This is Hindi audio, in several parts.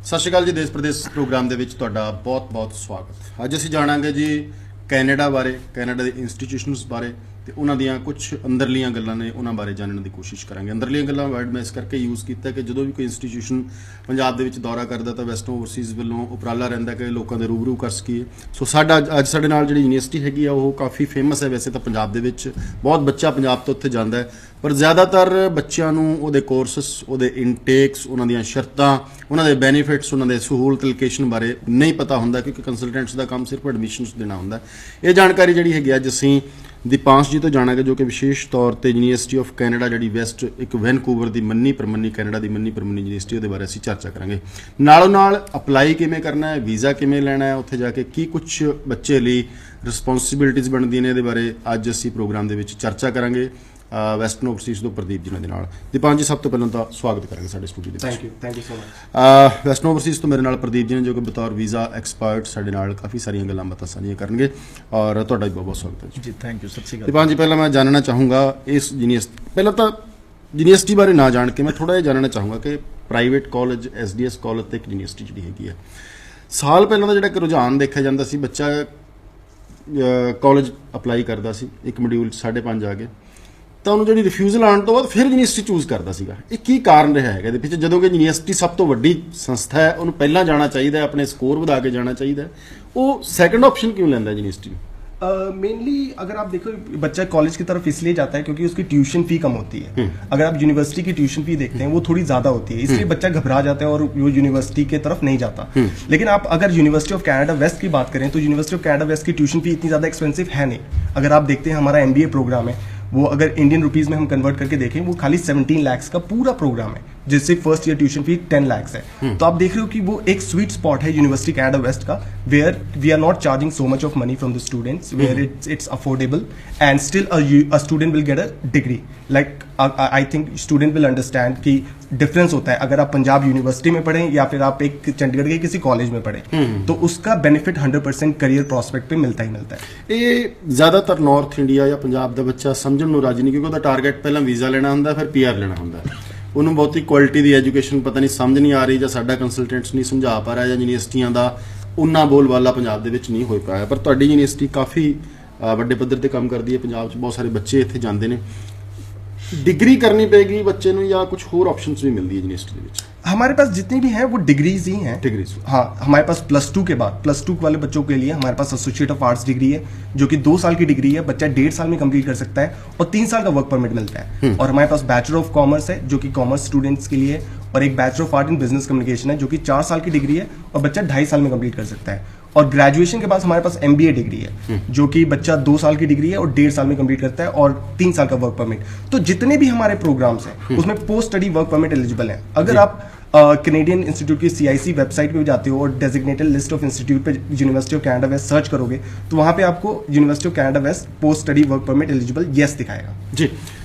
ਸਤਿ ਸ਼੍ਰੀ ਅਕਾਲ ਜੀ। ਦੇਸ਼ ਪ੍ਰਦੇਸ਼ ਪ੍ਰੋਗਰਾਮ ਦੇ ਵਿੱਚ ਤੁਹਾਡਾ ਬਹੁਤ-ਬਹੁਤ ਸਵਾਗਤ। ਅੱਜ ਅਸੀਂ ਜਾਣਾਂਗੇ ਜੀ ਕੈਨੇਡਾ ਬਾਰੇ, ਕੈਨੇਡਾ ਦੇ ਇੰਸਟੀਟਿਊਸ਼ਨਸ ਬਾਰੇ ਤੇ ਉਹਨਾਂ ਦੀਆਂ ਕੁਝ ਅੰਦਰਲੀਆਂ ਗੱਲਾਂ ਨੇ, ਉਹਨਾਂ ਬਾਰੇ ਜਾਣਨ ਦੀ ਕੋਸ਼ਿਸ਼ ਕਰਾਂਗੇ। ਅੰਦਰਲੀਆਂ ਗੱਲਾਂ ਵਰਡ ਮੈਂ ਇਸ ਕਰਕੇ ਯੂਜ਼ ਕੀਤਾ ਕਿ ਜਦੋਂ ਵੀ ਕੋਈ ਇੰਸਟੀਟਿਊਸ਼ਨ ਪੰਜਾਬ ਦੇ ਵਿੱਚ ਦੌਰਾ ਕਰਦਾ ਤਾਂ ਵੈਸਟਰਨ ਓਵਰਸੀਜ਼ ਵੱਲੋਂ ਉਪਰਾਲਾ ਰਹਿੰਦਾ ਕਿ ਲੋਕਾਂ ਦੇ ਰੂਬਰੂ ਕਰ ਸਕੀਏ। ਸੋ ਅੱਜ ਸਾਡੇ ਨਾਲ ਜਿਹੜੀ ਯੂਨੀਵਰਸਿਟੀ ਹੈਗੀ ਆ ਉਹ ਕਾਫੀ ਫੇਮਸ ਹੈ ਵੈਸੇ ਤਾਂ ਪੰਜਾਬ ਦੇ ਵਿੱਚ, ਬਹੁਤ ਬੱਚਾ ਪੰਜਾਬ ਤੋਂ ਉੱਥੇ ਜਾਂਦਾ ਹੈ, ਪਰ ਜ਼ਿਆਦਾਤਰ ਬੱਚਿਆਂ ਨੂੰ ਉਹਦੇ ਕੋਰਸਸ, ਉਹਦੇ ਇਨਟੇਕਸ, ਉਹਨਾਂ ਦੀਆਂ ਸ਼ਰਤਾਂ, ਉਹਨਾਂ ਦੇ ਬੈਨੀਫਿਟਸ, ਉਹਨਾਂ ਦੇ ਸਹੂਲਤ ਲੋਕੇਸ਼ਨ ਬਾਰੇ ਨਹੀਂ ਪਤਾ ਹੁੰਦਾ ਕਿਉਂਕਿ ਕੰਸਲਟੈਂਟਸ ਦਾ ਕੰਮ ਸਿਰਫ ਐਡਮਿਸ਼ਨਸ ਦੇਣਾ ਹੁੰਦਾ। ਇਹ ਜਾਣਕਾਰੀ ਜਿਹੜੀ ਹੈਗੀ ਅੱਜ ਅਸੀਂ ਦੀਪਾਂਸ਼ ਜੀ ਤੋਂ ਜਾਣਾਂਗੇ ਜੋ ਕਿ ਵਿਸ਼ੇਸ਼ ਤੌਰ ਤੇ ਯੂਨੀਵਰਸਿਟੀ ਆਫ ਕੈਨੇਡਾ ਜਿਹੜੀ ਵੈਸਟ ਇੱਕ ਵੈਨਕੂਵਰ ਦੀ ਮੰਨੀ ਪ੍ਰਮੰਨੀ, ਕੈਨੇਡਾ ਦੀ ਮੰਨੀ ਪ੍ਰਮੰਨੀ ਯੂਨੀਵਰਸਿਟੀ, ਉਹਦੇ ਬਾਰੇ ਅਸੀਂ ਚਰਚਾ ਕਰਾਂਗੇ। ਨਾਲੋਂ ਨਾਲ ਅਪਲਾਈ ਕਿਵੇਂ ਕਰਨਾ ਹੈ, ਵੀਜ਼ਾ ਕਿਵੇਂ ਲੈਣਾ ਹੈ, ਉੱਥੇ ਜਾ ਕੇ ਕੀ ਕੁਝ ਬੱਚੇ ਲਈ ਰਿਸਪੌਂਸਿਬਿਲਿਟੀਜ਼ ਬਣਦੀਆਂ ਨੇ, ਇਹਦੇ ਬਾਰੇ ਅੱਜ ਅਸੀਂ ਪ੍ਰੋਗਰਾਮ ਦੇ ਵਿੱਚ ਚਰਚਾ ਕਰਾਂਗੇ ਵੈਸਟਰਨ ਓਵਰਸੀਜ਼ ਤੋਂ ਪ੍ਰਦੀਪ ਜੀ ਦੇ ਨਾਲ। ਦੀਪਾਂਸ਼ ਜੀ, ਸਭ ਤੋਂ ਪਹਿਲਾਂ ਤਾਂ ਸਵਾਗਤ ਕਰਾਂਗੇ ਸਾਡੇ ਸਟੂਡੀਓ ਦੇ ਵਿੱਚ। Thank you so much. Western Overseas ਤੋਂ ਮੇਰੇ ਨਾਲ ਪ੍ਰਦੀਪ ਜੀ ਨੇ ਜੋ ਕਿ ਬਤੌਰ ਵੀਜ਼ਾ ਐਕਸਪਰਟ ਸਾਡੇ ਨਾਲ ਕਾਫੀ ਸਾਰੀਆਂ ਗੱਲਾਂ ਬਾਤਾਂ ਸਾਂਝੀਆਂ ਕਰਨਗੇ, ਔਰ ਤੁਹਾਡਾ ਵੀ ਬਹੁਤ ਬਹੁਤ ਸਵਾਗਤ ਹੈ ਜੀ। Thank you. ਸਤਿ ਸ਼੍ਰੀ ਅਕਾਲ। ਦੀਪਾਂਸ਼ ਜੀ, ਪਹਿਲਾਂ ਮੈਂ ਜਾਣਨਾ ਚਾਹੂੰਗਾ ਇਸ ਪਹਿਲਾਂ ਤਾਂ ਯੂਨੀਵਰਸਿਟੀ ਬਾਰੇ ਨਾ ਜਾਣ ਕੇ ਮੈਂ ਥੋੜ੍ਹਾ ਜਿਹਾ ਜਾਣਨਾ ਚਾਹੂੰਗਾ ਕਿ ਪ੍ਰਾਈਵੇਟ ਕਾਲਜ, SDS ਕਾਲਜ ਤੇ ਇੱਕ ਯੂਨੀਵਰਸਿਟੀ ਜਿਹੜੀ ਹੈਗੀ ਹੈ, ਸਾਲ ਪਹਿਲਾਂ ਦਾ ਜਿਹੜਾ ਇੱਕ ਰੁਝਾਨ ਦੇਖਿਆ ਜਾਂਦਾ ਸੀ, ਬੱਚਾ ਕਾਲਜ ਅਪਲਾਈ ਕਰਦਾ ਸੀ, ਇੱਕ ਮੋਡਿਊਲ 5.5 ਆ ਗਏ ਤਾਂ ਉਹਨੂੰ ਜਿਹੜੀ ਰਿਫਿਊਜ਼ਲ ਆਉਣ ਤੋਂ ਬਾਅਦ ਫਿਰ ਯੂਨੀਵਰਸਿਟੀ ਚੂਜ਼ ਕਰਦਾ ਸੀਗਾ। ਇਹ ਕੀ ਕਾਰਨ ਰਿਹਾ ਹੈਗਾ ਇਹਦੇ ਪਿੱਛੇ? ਜਦੋਂ ਕਿ ਯੂਨੀਵਰਸਿਟੀ ਸਭ ਤੋਂ ਵੱਡੀ ਸੰਸਥਾ ਹੈ, ਉਹਨੂੰ ਪਹਿਲਾਂ ਜਾਣਾ ਚਾਹੀਦਾ, ਆਪਣੇ ਸਕੋਰ ਵਧਾ ਕੇ ਜਾਣਾ ਚਾਹੀਦਾ, ਉਹ ਸੈਕੰਡ ਆਪਸ਼ਨ क्यों लेता है यूनिवर्सिटी? मेनली अगर आप देखो, बच्चा कॉलेज की तरफ इसलिए जाता है क्योंकि उसकी ट्यूशन फी कम होती है। अगर आप यूनिवर्सिटी की ट्यूशन फी देखते हैं वो थोड़ी ज्यादा होती है, इसलिए बच्चा घबरा जाता है और वो यूनिवर्सिटी की तरफ नहीं जाता। लेकिन आप अगर यूनिवर्सिटी ऑफ कनाडा वेस्ट की बात करें तो यूनिवर्सिटी ऑफ कनाडा वेस्ट की ट्यूशन फी इतनी ज्यादा एक्सपेंसिव है नहीं। अगर आप देखते हैं हमारा MBA प्रोग्राम है, वो अगर इंडियन रुपीज में हम कन्वर्ट करके देखें वो खाली 17 लाख का पूरा प्रोग्राम है, जिससे first year tuition fee 10 lakh है। तो आप देख रहे हो कि वो एक स्वीट स्पॉट है यूनिवर्सिटी कनाडा वेस्ट का, where we are not charging so much of money from the students, where it's affordable and still a student will get a degree. Like I think student will understand कि डिफरेंस होता है अगर आप पंजाब यूनिवर्सिटी में पढ़ें या फिर आप एक चंडीगढ़ के किसी कॉलेज में पढ़ें, तो उसका बेनिफिट 100% करियर प्रोस्पेक्ट पे मिलता ही मिलता है। ये ज्यादातर नॉर्थ इंडिया या पंजाब ਦਾ ਬੱਚਾ ਸਮਝਣ ਨੂੰ ਰਾਜੀ ਨਹੀਂ, ਕਿਉਂਕਿ ਉਹਦਾ ਟਾਰਗੇਟ ਪਹਿਲਾਂ ਵੀਜ਼ਾ ਲੈਣਾ ਹੁੰਦਾ, ਫਿਰ PR ਲੈਣਾ ਹੁੰਦਾ, ਉਹਨੂੰ ਬਹੁਤੀ ਕੁਆਲਿਟੀ ਦੀ ਐਜੂਕੇਸ਼ਨ ਪਤਾ ਨਹੀਂ ਸਮਝ ਨਹੀਂ ਆ ਰਹੀ, ਜਾਂ ਸਾਡਾ ਕੰਸਲਟੈਂਟਸ ਨਹੀਂ ਸਮਝਾ ਪਾ ਰਿਹਾ, ਜਾਂ ਯੂਨੀਵਰਸਿਟੀਆਂ ਦਾ ਉਹਨਾਂ ਬੋਲਬਾਲਾ ਪੰਜਾਬ ਦੇ ਵਿੱਚ ਨਹੀਂ ਹੋ ਪਾਇਆ। ਪਰ ਤੁਹਾਡੀ ਯੂਨੀਵਰਸਿਟੀ ਕਾਫੀ ਵੱਡੇ ਪੱਧਰ ਤੇ ਕੰਮ ਕਰਦੀ ਹੈ, ਪੰਜਾਬ 'ਚ ਬਹੁਤ ਸਾਰੇ ਬੱਚੇ ਇੱਥੇ ਜਾਂਦੇ ਨੇ। डिग्री करनी पड़ेगी बच्चे को या कुछ और ऑप्शंस भी मिलती है यूनिवर्सिटी में? हमारे पास जितनी भी हैं वो डिग्रीज ही हैं। डिग्रीज, हाँ। हमारे पास +2 के बाद, +2 वाले बच्चों के लिए हमारे पास एसोसिएट ऑफ आर्ट्स डिग्री है जो कि 2 साल की डिग्री है, बच्चा 1.5 साल में कंप्लीट कर सकता है और 3 साल का वर्क परमिट मिलता है। और हमारे पास बैचलर ऑफ कॉमर्स है जो कि कॉमर्स स्टूडेंट्स के लिए, और एक bachelor of art in business communication है जो कि 4 साल की डिग्री है और बच्चा 2.5 साल में कंप्लीट कर सकता है। और ग्रेजुएशन के बाद हमारे पास MBA डिग्री है जो कि बच्चा 2 साल की डिग्री है और 1.5 साल में कंप्लीट करता है, और 3 साल का वर्क परमिट। तो जितने भी हमारे प्रोग्राम्स हैं उसमें post study work permit eligible है। अगर आप कैनेडियन इंस्टीट्यूट की CIC वेबसाइट पे जाते हो और डेजिग्नेटेड लिस्ट ऑफ इंस्टीट्यूट पे university of Canada West search करोगे तो वहां पे आपको university of Canada West post study work permit eligible yes दिखाएगा जी।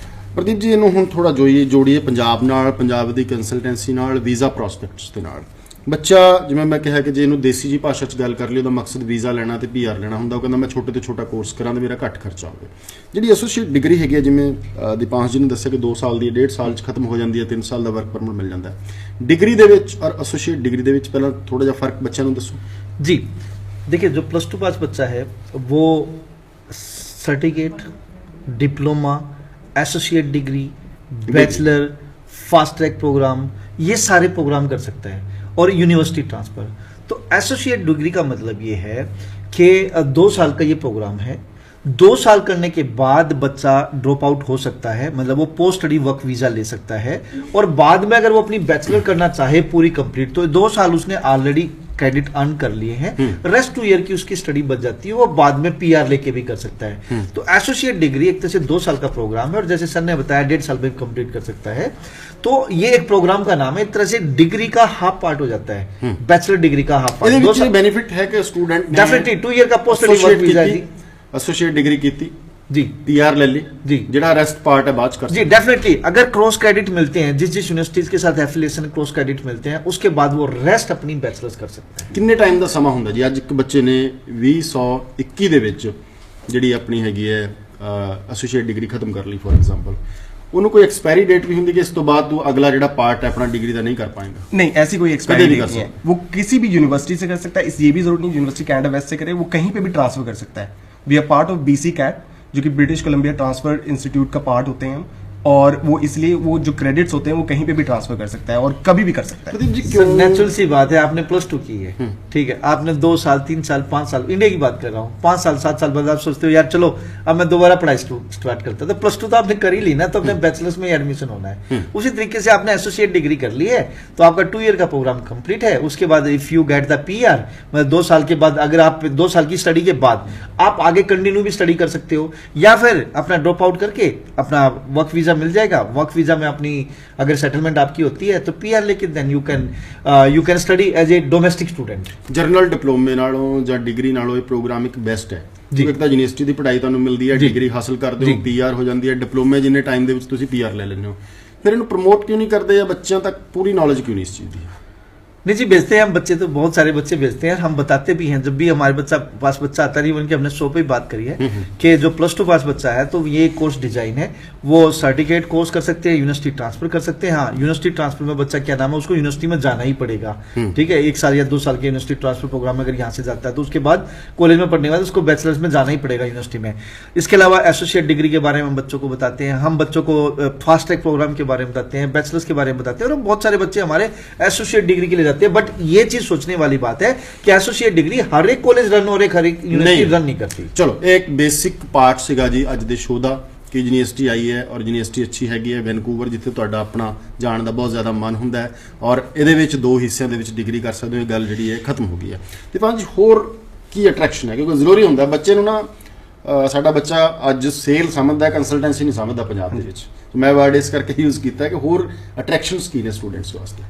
ਪ੍ਰਦੀਪ ਜੀ, ਇਹਨੂੰ ਹੁਣ ਥੋੜਾ ਜੋੜੀਏ ਪੰਜਾਬ ਨਾਲ, ਪੰਜਾਬ ਦੀ ਕੰਸਲਟੈਂਸੀ ਨਾਲ, ਵੀਜ਼ਾ ਪ੍ਰੋਸਪੈਕਟਸ ਦੇ ਨਾਲ। ਬੱਚਾ, ਜਿਵੇਂ ਮੈਂ ਕਿਹਾ ਕਿ ਜੇ ਇਹਨੂੰ ਦੇਸੀ ਜੀ ਭਾਸ਼ਾ 'ਚ ਗੱਲ ਕਰ ਲਈ, ਉਹਦਾ ਮਕਸਦ ਵੀਜ਼ਾ ਲੈਣਾ ਤੇ PR ਲੈਣਾ ਹੁੰਦਾ, ਉਹ ਕਹਿੰਦਾ ਮੈਂ ਛੋਟੇ ਤੋਂ ਛੋਟਾ ਕੋਰਸ ਕਰਾਂ ਤੇ ਮੇਰਾ ਘੱਟ ਖਰਚਾ ਹੋਵੇ। ਜਿਹੜੀ ਐਸੋਸੀਏਟ ਡਿਗਰੀ ਹੈਗੀ ਹੈ, ਜਿਵੇਂ ਦੀਪਾਂਸ਼ ਜੀ ਨੇ ਦੱਸਿਆ ਕਿ 2 ਸਾਲ ਦੀ, 1.5 ਸਾਲ 'ਚ ਖਤਮ ਹੋ ਜਾਂਦੀ ਹੈ, 3 ਸਾਲ ਦਾ ਵਰਕ ਪਰਮਿਟ ਮਿਲ ਜਾਂਦਾ ਹੈ। डिग्री ਦੇ ਵਿੱਚ ਔਰ ਐਸੋਸੀਏਟ ਡਿਗਰੀ ਦੇ ਵਿੱਚ ਪਹਿਲਾਂ ਥੋੜਾ ਜਿਹਾ ਫਰਕ ਬੱਚਿਆਂ ਨੂੰ ਦੱਸੋ जी। देखिए, जो +2 पास बच्चा है वो certificate, diploma, associate degree, bachelor, fast track program, ये सारे प्रोग्राम कर सकता है, और यूनिवर्सिटी ट्रांसफर। तो एसोसिएट डिग्री का मतलब ये है कि 2 साल का ये प्रोग्राम है। 2 साल करने के बाद बच्चा ड्रॉप आउट हो सकता है, मतलब वो पोस्ट स्टडी वर्क वीजा ले सकता है, और बाद में अगर वो अपनी बैचलर करना चाहे पूरी कंप्लीट, तो 2 साल उसने ऑलरेडी क्रेडिट अर्न कर लिए हैं, रेस्ट 2 ईयर की उसकी स्टडी बच जाती है, वो बाद में PR लेके भी कर सकता है। तो एसोसिएट डिग्री एक तरह से 2 साल का प्रोग्राम है, और जैसे सर ने बताया 1.5 साल में कंप्लीट कर सकता है। तो ये एक प्रोग्राम का नाम है, एक तरह से डिग्री का हाफ पार्ट हो जाता है, बैचलर डिग्री का हाफ पार्ट। 2 साल बेनिफिट है कि स्टूडेंट डेफिनेटली 2 ईयर का पोस्ट स्टडी वर्क वीजा दी, एसोसिएट डिग्री की जी, PR ले ली जी, जेड़ा रेस्ट पार्ट है बाद कर जी। डेफिनेटली अगर क्रॉस क्रेडिट मिलते हैं, जिस यूनिवर्सिटीज के साथ एफिलिएशन क्रॉस क्रेडिट मिलते हैं, उसके बाद वो रेस्ट अपनी बैचलर्स कर सकता है। ਕਿੰਨੇ ਟਾਈਮ ਦਾ ਸਮਾਂ ਹੁੰਦਾ ਜੀ? ਅੱਜ ਇੱਕ ਬੱਚੇ ਨੇ 2021 ਦੇ ਵਿੱਚ ਜਿਹੜੀ ਆਪਣੀ ਹੈਗੀ ਹੈ ਐਸੋਸੀਏਟ ਡਿਗਰੀ ਖਤਮ ਕਰ ਲਈ ਫੋਰ ਐਗਜ਼ਾਮਪਲ, ਉਹਨੂੰ ਕੋਈ ਐਕਸਪਾਇਰੀ ਡੇਟ ਵੀ ਹੁੰਦੀ ਕਿ ਇਸ ਤੋਂ ਬਾਅਦ ਤੂੰ ਅਗਲਾ ਜਿਹੜਾ ਪਾर्ट है अपना डिग्री का नहीं कर पाएगा? नहीं, ऐसी कोई एक्सपायरी कभी भी कर नहीं है। वो किसी भी यूनिवर्सिटी से कर सकता है, इस ये भी जरूरी नहीं यूनिवर्सिटी कनाडा वेस्ट से करे, वो कहीं पे भी ट्रांसफर कर सकता है। We are part of BC CAT, जो कि ब्रिटिश कोलंबिया ट्रांसफर इंस्टीट्यूट का पार्ट होते हैं हम, और वो इसलिए वो जो क्रेडिट्स होते हैं वो कहीं पे भी ट्रांसफर कर सकता है और कभी भी कर सकता है। प्रदीप जी सर नेचुरल सी बात है, आपने +2 की है, ठीक है, आपने 2 साल 3 साल 5 साल, इंडिया की बात कर रहा हूँ, 5 साल 7 साल बाद आप सोचते हो यार चलो अब मैं दोबारा पढ़ाई स्टार्ट करता, तो +2 तो आपने कर ही ली ना, तो अपने बैचलर्स में एडमिशन होना है। उसी तरीके से आपने एसोसिएट डिग्री कर ली है तो आपका 2 ईयर का प्रोग्राम कंप्लीट है। उसके बाद if you get the PR, मतलब 2 साल के बाद, अगर आप 2 साल की स्टडी के बाद आप आगे कंटिन्यू भी स्टडी कर सकते हो, या फिर अपना ड्रॉप आउट करके अपना वर्क वीजा मिल जाएगा, वर्क वीजा में अपनी अगर सेटलमेंट आपकी होती है तो PR लेके then you can study as a domestic student. General ਡਿਪਲੋਮੇ ਨਾਲੋਂ ਜਾਂ ਡਿਗਰੀ ਨਾਲੋਂ ਇਹ ਪ੍ਰੋਗਰਾਮ ਇੱਕ ਬੈਸਟ ਹੈ। ਜੀ। ਇੱਕ ਤਾਂ ਯੂਨੀਵਰਸਿਟੀ ਦੀ ਪੜ੍ਹਾਈ ਤੁਹਾਨੂੰ ਮਿਲਦੀ ਹੈ, ਜੀ। ਡਿਗਰੀ ਹਾਸਲ ਕਰਦੇ ਹੋ, ਜੀ। PR ਹੋ ਜਾਂਦੀ ਹੈ, ਡਿਪਲੋਮੇ ਜਿੰਨੇ ਟਾਈਮ ਦੇ ਵਿੱਚ ਤੁਸੀਂ PR ਲੈ ਲੈਂਦੇ ਹੋ। ਫਿਰ ਇਹਨੂੰ ਪ੍ਰਮੋਟ ਕਿਉਂ ਨਹੀਂ ਕਰਦੇ ਜਾਂ ਬੱਚਿਆਂ ਤੱਕ ਪੂਰੀ ਨੌਲੇਜ क्यों नहीं इस चीज़ ਦੀ? नहीं जी, भेजते हैं हम बच्चे, तो बहुत सारे बच्चे भेजते हैं, हम बताते भी हैं। जब भी हमारे पास बच्चा आता नहीं, उनके हमने शो पे ही बात करी है कि जो +2 पास बच्चा है तो ये कोर्स डिजाइन है, वो सर्टिफिकेट कोर्स कर सकते हैं, यूनिवर्सिटी ट्रांसफर कर सकते हैं। हाँ, यूनिवर्सिटी ट्रांसफर में बच्चा क्या नाम है, उसको यूनिवर्सिटी में जाना ही पड़ेगा, ठीक है, 1 साल या 2 साल के यूनिवर्सिटी ट्रांसफर प्रोग्राम में अगर यहाँ से जाता है तो उसके बाद कॉलेज में पढ़ने के बाद उसको बैचलर्स में जाना ही पड़ेगा यूनिवर्सिटी में। इसके अलावा एसोसिएट डिग्री के बारे में हम बच्चों को बताते हैं, हम बच्चों को फास्ट ट्रैक प्रोग्राम के बारे में बताते हैं, बैचलर्स के बारे में बताते हैं, और बहुत सारे बच्चे हमारे एसोसिएट डिग्री के लिए जाते हैं। बट ये चीज सोचने वाली बात है कि एसोसिएट डिग्री हर एक कॉलेज रन और हर एक यूनिवर्सिटी रन नहीं करती। ਚਲੋ ਇਹ ਇੱਕ ਬੇਸਿਕ ਪਾਰਟ ਸੀਗਾ ਜੀ ਅੱਜ ਦੇ ਸ਼ੋਅ ਦਾ ਕਿ ਯੂਨੀਵਰਸਿਟੀ ਆਈ ਹੈ ਔਰ ਯੂਨੀਵਰਸਿਟੀ ਅੱਛੀ ਹੈਗੀ ਹੈ ਵੈਨਕੂਵਰ, ਜਿੱਥੇ ਤੁਹਾਡਾ ਆਪਣਾ ਜਾਣ ਦਾ ਬਹੁਤ ਜ਼ਿਆਦਾ ਮਨ ਹੁੰਦਾ ਹੈ ਔਰ ਇਹਦੇ ਵਿੱਚ 2 ਹਿੱਸਿਆਂ ਦੇ ਵਿੱਚ ਡਿਗਰੀ ਕਰ ਸਕਦੇ ਹੋ। ਇਹ ਗੱਲ ਜਿਹੜੀ ਹੈ ਖਤਮ ਹੋ ਗਈ ਹੈ। ਤੇ ਪੰਜ ਹੋਰ ਕੀ ਅਟਰੈਕਸ਼ਨ ਹੈ, ਕਿਉਂਕਿ ਜ਼ਰੂਰੀ ਹੁੰਦਾ ਬੱਚੇ ਨੂੰ ਨਾ ਸਾਡਾ ਬੱਚਾ ਅੱਜ ਸੇਲ ਸਮਝਦਾ, ਕੰਸਲਟੈਂਸੀ ਨਹੀਂ ਸਮਝਦਾ ਪੰਜਾਬ ਦੇ ਵਿੱਚ। ਮੈਂ ਵਰਡ ਇਸ ਕਰਕੇ ਯੂਜ਼ ਕੀਤਾ ਕਿ ਹੋਰ ਅਟਰੈਕਸ਼ਨਸ ਕੀ ਨੇ स्टूडेंट्स ਵਾਸਤੇ।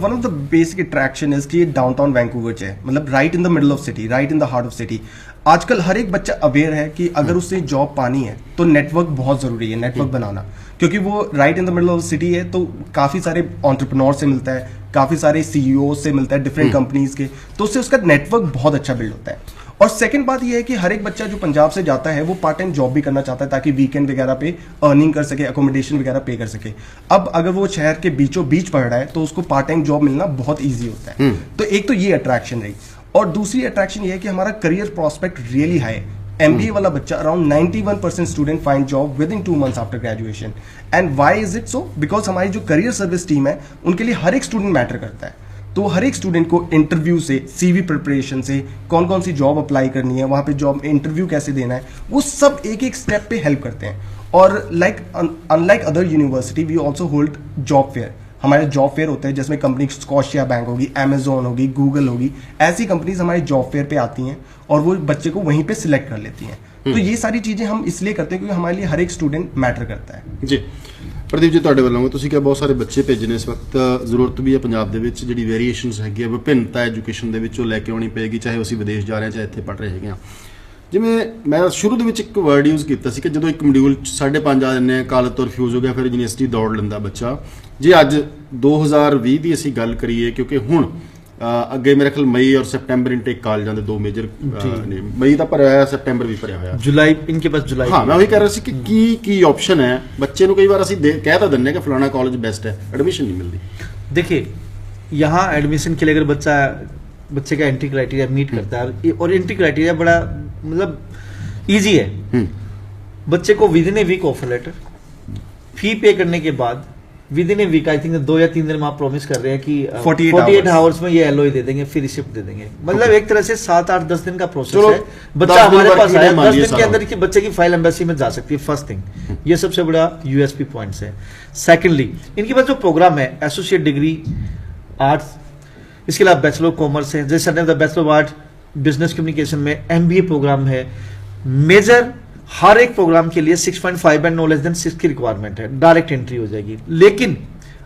One of the basic attraction is कि ये डाउनटाउन वैंकूवर है, मतलब right in the middle of city, right in the heart of city. आजकल हर एक बच्चा अवेयर है कि अगर उसे जॉब पानी है तो नेटवर्क बहुत ज़रूरी है, नेटवर्क बनाना, क्योंकि वो right in the middle of city है तो काफ़ी सारे एंटरप्रेन्योर से मिलता है, काफ़ी सारे CEO से मिलता है, डिफरेंट कंपनीज के, तो उससे उसका नेटवर्क बहुत अच्छा बिल्ड होता है। और सेकंड बात यह है कि हर एक बच्चा जो पंजाब से जाता है वो पार्ट टाइम जॉब भी करना चाहता है ताकि वीकेंड वगैरह पे अर्निंग कर सके, अकोमोडेशन वगैरह पे कर सके। अब अगर वो शहर के बीचों बीच पढ़ रहा है तो उसको पार्ट टाइम जॉब मिलना बहुत ईजी होता है। तो एक तो ये अट्रैक्शन रही, और दूसरी अट्रैक्शन ये है कि हमारा करियर प्रॉस्पेक्ट रियली हाई है। MBA वाला बच्चा around 91% student find job with in 2 months after graduation. And why is it so? Because हमारी जो करियर सर्विस टीम है उनके लिए हर एक स्टूडेंट मैटर करता है। तो हर एक स्टूडेंट को इंटरव्यू से, CV प्रिपरेशन से, कौन कौन सी जॉब अप्लाई करनी है, वहाँ पे जॉब इंटरव्यू कैसे देना है, वो सब एक एक स्टेप पे हेल्प करते हैं। और unlike other university we also hold job fair. हमारे जॉब फेयर होते हैं जिसमें कंपनी स्कॉशिया बैंक होगी, अमेजोन होगी, गूगल होगी, ऐसी कंपनीज हमारे जॉब फेयर पे आती हैं और वो बच्चे को वहीं पे सिलेक्ट कर लेती हैं। तो ये सारी चीज़ें हम इसलिए करते हैं क्योंकि हमारे लिए हर एक स्टूडेंट मैटर करता है। ਜੀ ਪ੍ਰਦੀਪ ਜੀ, ਤੁਹਾਡੇ ਵੱਲੋਂ ਤੁਸੀਂ ਕਿਹਾ ਬਹੁਤ ਸਾਰੇ ਬੱਚੇ ਭੇਜਣੇ ਇਸ ਵਕਤ ਜ਼ਰੂਰਤ ਵੀ ਹੈ ਪੰਜਾਬ ਦੇ ਵਿੱਚ, ਜਿਹੜੀ ਵੇਰੀਏਸ਼ਨਸ ਹੈਗੀ ਆ, ਵਿਭਿੰਨਤਾ ਐਜੂਕੇਸ਼ਨ ਦੇ ਵਿੱਚ ਉਹ ਲੈ ਕੇ ਆਉਣੀ ਪਏਗੀ, ਚਾਹੇ ਅਸੀਂ ਵਿਦੇਸ਼ ਜਾ ਰਹੇ ਹਾਂ ਚਾਹੇ ਇੱਥੇ ਪੜ੍ਹ ਰਹੇ ਹੈਗੇ ਹਾਂ। ਜਿਵੇਂ ਮੈਂ ਸ਼ੁਰੂ ਦੇ ਵਿੱਚ ਇੱਕ ਵਰਡ ਯੂਜ਼ ਕੀਤਾ ਸੀ ਕਿ ਜਦੋਂ ਇੱਕ ਮੋਡਿਊਲ 5.5 ਆ ਜਾਂਦੇ ਆ, ਕਾਲਜ ਤੋਂ ਰਿਫਿਊਜ਼ ਹੋ ਗਿਆ, ਫਿਰ ਯੂਨੀਵਰਸਿਟੀ ਦੌੜ ਲੈਂਦਾ ਬੱਚਾ। ਜੇ ਅੱਜ 2020 ਦੀ ਅਸੀਂ ਗੱਲ ਕਰੀਏ, ਕਿਉਂਕਿ ਹੁਣ ਅੱਗੇ ਮੇਰੇ ਖਿਆਲ ਮਈ ਔਰ ਸਤੰਬਰ ਇਨਟੇਕ ਕਾਲਜਾਂ ਦੇ 2 ਮੇਜਰ ਨੇ, ਮਈ ਤਾਂ ਭਰਿਆ ਹੋਇਆ, ਸਤੰਬਰ ਵੀ ਭਰਿਆ ਹੋਇਆ, जुलाई इनके पास जुलाई। ਹਾਂ, ਮੈਂ ਉਹੀ ਕਹਿ ਰਿਹਾ ਸੀ ਕਿ ਕੀ ਆਪਸ਼ਨ ਹੈ ਬੱਚੇ ਨੂੰ। ਕਈ ਵਾਰ ਅਸੀਂ ਕਹਿ ਤਾਂ ਦਿੰਦੇ ਕਿ ਫਲਾਣਾ ਕਾਲਜ ਬੈਸਟ ਹੈ, ਐਡਮਿਸ਼ਨ ਨਹੀਂ ਮਿਲਦੀ। देखिए, यहाँ एडमिशन के लिए अगर बच्चे का एंट्री क्राइटेरिया मीट करता है, और एंट्री क्राइटेरिया बड़ा मतलब इजी है। बच्चे को within a week offer letter, fee pay करने के बाद within a week, I think 2 या 3 दिन में आप प्रॉमिस कर रहे हैं कि 48 आवर्स में ये LOI दे देंगे, फिर रिसिप्ट दे देंगे। मतलब एक तरह से 7, 8, 10 दिन का प्रोसेस है। बच्चा हमारे पास आया, 10 दिन के अंदर बच्चे की फाइल एम्बेसी में जा सकती है। फर्स्ट थिंग, ये सबसे बड़ा USP पॉइंट्स है। सेकेंडली, इनके पास जो प्रोग्राम है एसोसिएट डिग्री आर्ट्स, इसके अलावा बैचलर ऑफ कॉमर्स है, जैसे bachelor of art business communication में MBA प्रोग्राम है। मेजर हर एक प्रोग्राम के लिए 6.5 एंड नो लेस देन 6 की रिक्वायरमेंट है, डायरेक्ट एंट्री हो जाएगी। लेकिन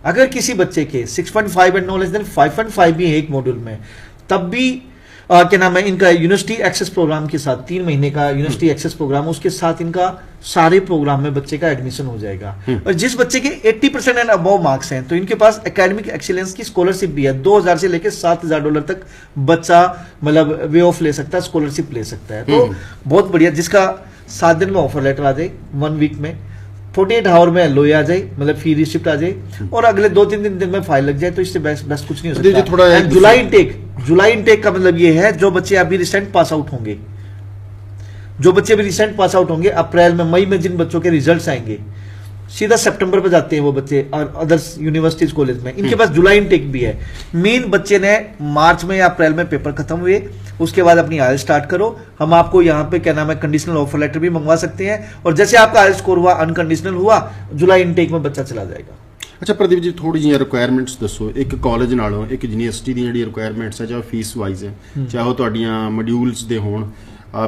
अगर किसी बच्चे के 6.5 एंड नो लेस देन 5.5 भी है एक मॉड्यूल में, तब भी क्या नाम है, इनका यूनिवर्सिटी एक्सेस प्रोग्राम के साथ 3 महीने का यूनिवर्सिटी एक्सेस प्रोग्राम, उसके साथ इनका सारे प्रोग्राम में बच्चे का एडमिशन हो जाएगा। और जिस बच्चे के 80% एंड अबव मार्क्स हैं तो इनके पास एकेडमिक एक्सीलेंस की स्कॉलरशिप भी है। 2000 से लेकर $7,000 तक बच्चा मतलब वे ऑफ ले सकता है, स्कॉलरशिप ले सकता है। तो बहुत बढ़िया, जिसका 7 दिन में ऑफर लेटर आ जाए, 1 वीक में, 48 आवर में लोई आ जाए, मतलब फी रिसिप्ट आ जाए और अगले 2-3 दिन में फाइल लग जाए, तो इससे बेस्ट कुछ नहीं हो दीजिए सकता। थोड़ा And जुलाई इनटेक का मतलब ये है जो बच्चे अभी रिसेंट पास आउट होंगे, जो बच्चे अभी रिसेंट पास आउट होंगे अप्रैल में, मई में जिन बच्चों के रिजल्ट्स आएंगे सीधा सितंबर पे जाते हैं वो बच्चे और अदर्स यूनिवर्सिटीज कॉलेज में, इनके पास जुलाई इनटेक भी है। मेन बच्चे ने मार्च में या अप्रैल में पेपर खत्म हुए, उसके बाद अपनी आयल स्टार्ट करो, हम आपको यहाँ पे क्या नाम है कंडीशनल ऑफर लेटर भी मंगवा सकते हैं, और जैसे आपका आयल स्कोर हुआ, अनकंडीशनल हुआ, जुलाई इनटेक में बच्चा चला जाएगा। ਅੱਛਾ ਪ੍ਰਦੀਪ ਜੀ, ਥੋੜੀ ਜਿਹੀ ਰਿਕੁਆਇਰਮੈਂਟਸ ਦੱਸੋ ਇੱਕ ਕਾਲਜ ਨਾਲੋਂ ਇੱਕ ਯੂਨੀਵਰਸਿਟੀ ਦੀ ਜਿਹੜੀ ਰਿਕੁਆਇਰਮੈਂਟਸ ਹੈ, ਚਾਹੇ ਫੀਸ ਵਾਈਜ਼ ਹੈ, ਚਾਹੇ ਉਹ ਤੁਹਾਡੀਆਂ ਮੋਡਿਊਲਸ ਦੇ ਹੋਣ,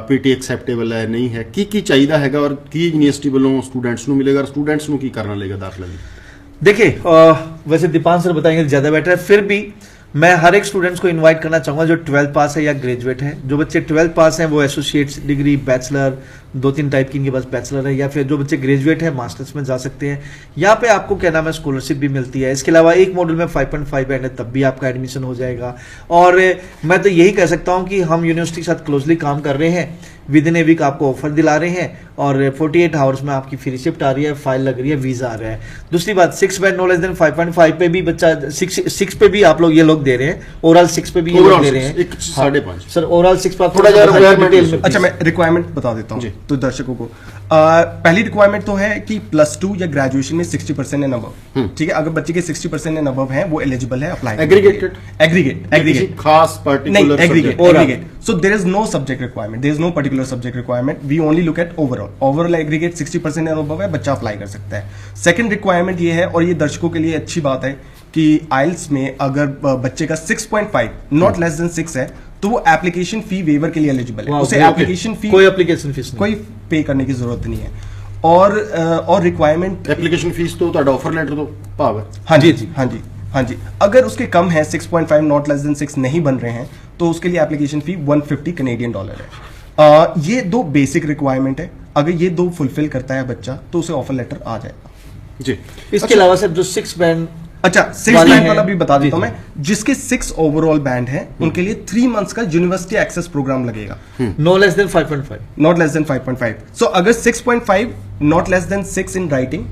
ਪੀਟੀ ਐਕਸੈਪਟੇਬਲ ਹੈ ਨਹੀਂ ਹੈ, ਕੀ ਚਾਹੀਦਾ ਹੈਗਾ ਔਰ ਕੀ ਯੂਨੀਵਰਸਿਟੀ ਵੱਲੋਂ ਸਟੂਡੈਂਟਸ ਨੂੰ ਮਿਲੇਗਾ ਔਰ ਸਟੂਡੈਂਟਸ ਨੂੰ ਕੀ ਕਰਨਾ ਲਏਗਾ ਦਾਖਲਾ ਲਈ? देखिए वैसे दीपान सर बताएंगे ज्यादा बेटर है, फिर भी मैं हर एक स्टूडेंट्स को इनवाइट करना चाहूंगा जो 12th पास है या ग्रेजुएट है। जो बच्चे 12th पास हैं वो एसोसिएट्स डिग्री, बैचलर, 2-3 टाइप की इनके पास बैचलर है, या फिर जो बच्चे ग्रेजुएट है मास्टर्स में जा सकते हैं। यहाँ पे आपको क्या नाम है स्कॉलरशिप भी मिलती है। इसके अलावा एक मॉड्यूल में 5.5 बैंड है, तब भी आपका एडमिशन हो जाएगा। और मैं तो यही कह सकता हूँ कि हम यूनिवर्सिटी के साथ क्लोजली काम कर रहे हैं, विद इन ए वीक आपको ऑफर दिला रहे हैं और 48 आवर्स में आपकी फ्री रिसिप्ट आ रही है, फाइल लग रही है, वीजा आ रहा है। दूसरी बात 6 बैंड नो लेस देन 5.5 पे भी बच्चा 6 पे भी आप लोग ये लोग दे रहे हैं, ओवरऑल 6 पे भी ये लोग दे रहे हैं। एक 5.5 सर ओवरऑल 6 पर थोड़ा ज्यादा requirement में। अच्छा, मैं रिक्वायरमेंट बता देता हूँ तो दर्शकों को। पहली रिक्वायरमेंट तो है कि +2 या ग्रेजुएशन में 60% एंड अबव, ठीक है। अगर बच्चे के 60% एंड अबव हैं वो एलिजिबल है अप्लाई। एग्रीगेट खास particular aggregate. So there is no subject requirement, there is no particular subject requirement, we only look at overall aggregate 60% and above है, बच्चा अप्लाई कर सकता है। सेकंड रिक्वायरमेंट ये है, और ये दर्शकों के लिए अच्छी बात है कि आइल्स में अगर बच्चे का 6.5 नॉट लेस देन 6 है तो वो एप्लीकेशन फी वेवर के लिए एलिजिबल है। उसे एप्लीकेशन फी, कोई एप्लीकेशन फीस कोई पे करने की जरूरत नहीं है। और रिक्वायरमेंट एप्लीकेशन फीस तो ਤੁਹਾਡਾ ऑफर लेटर तो भाव है। हाँ जी। अगर उसके कम है 6.5 नॉट लेस देन 6 नहीं बन रहे हैं तो उसके लिए एप्लीकेशन फी $150 कैनेडियन है। ये 2 बेसिक रिक्वायरमेंट है, अगर ये 2 फुलफिल करता है बच्चा तो उसे ऑफर लेटर आ जाएगा जी। इसके अलावा सर जो 6 बैंड, अच्छा 6 बैंड वाला भी बता देता हूं मैं, जिसके 6 ओवरऑल बैंड है उनके लिए 3 मंथ्स का यूनिवर्सिटी एक्सेस प्रोग्राम लगेगा, no less than 5.5, not less than 5.5। So अगर 6.5 not less than 6 in writing,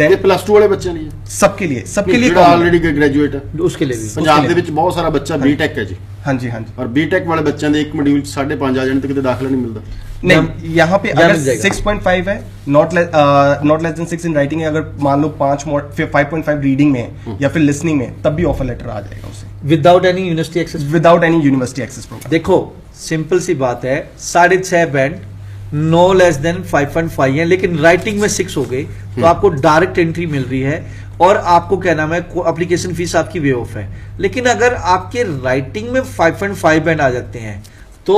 ये +2 वाले बच्चे लिए सबके लिए ਜਿਹੜਾ ਆਲਰੇਡੀ ਗ੍ਰੈਜੂਏਟ ਹੈ उसके लिए भी। ਪੰਜਾਬ ਦੇ ਵਿੱਚ ਬਹੁਤ ਸਾਰਾ ਬੱਚਾ ਬੀਟੈਕ ਹੈ ਜੀ। हाँ जी। और बीटेक वाले बच्चों ਦੇ ਇੱਕ ਮੋਡਿਊਲ 5.5 ਆ ਜਾਣ ਤੇ ਕਿਤੇ ਦਾਖਲਾ नहीं मिलता। नहीं, यहाँ पे अगर 6.5 है not less than 6 in writing है, अगर मान लो 5.5 रीडिंग में है या फिर लिसनिंग में, तब भी ऑफर लेटर आ जाएगा उसे without any university access, without any university access program. देखो सिंपल सी बात है, 6.5 बैंड नो लेस देन 5.5 है, लेकिन राइटिंग में 6 हो गए तो आपको डायरेक्ट एंट्री मिल रही है और आपको क्या नाम है एप्लीकेशन फीस आपकी वे ऑफ है। लेकिन अगर आपके राइटिंग में 5.5 बैंड आ जाते हैं तो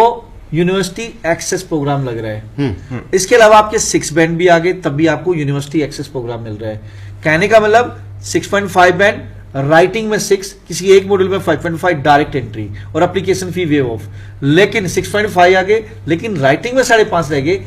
यूनिवर्सिटी एक्सेस प्रोग्राम लग रहा है। इसके अलावा आपके 6 बैंड भी आ गए तब भी आपको यूनिवर्सिटी एक्सेस प्रोग्राम मिल रहा है। कहने का मतलब 6.5 बैंड, राइटिंग में 6, किसी एक मॉड्यूल में 5.5 डायरेक्ट एंट्री और एप्लीकेशन फी वेव ऑफ। लेकिन 6.5 आ गए लेकिन राइटिंग में 5.5 रह गए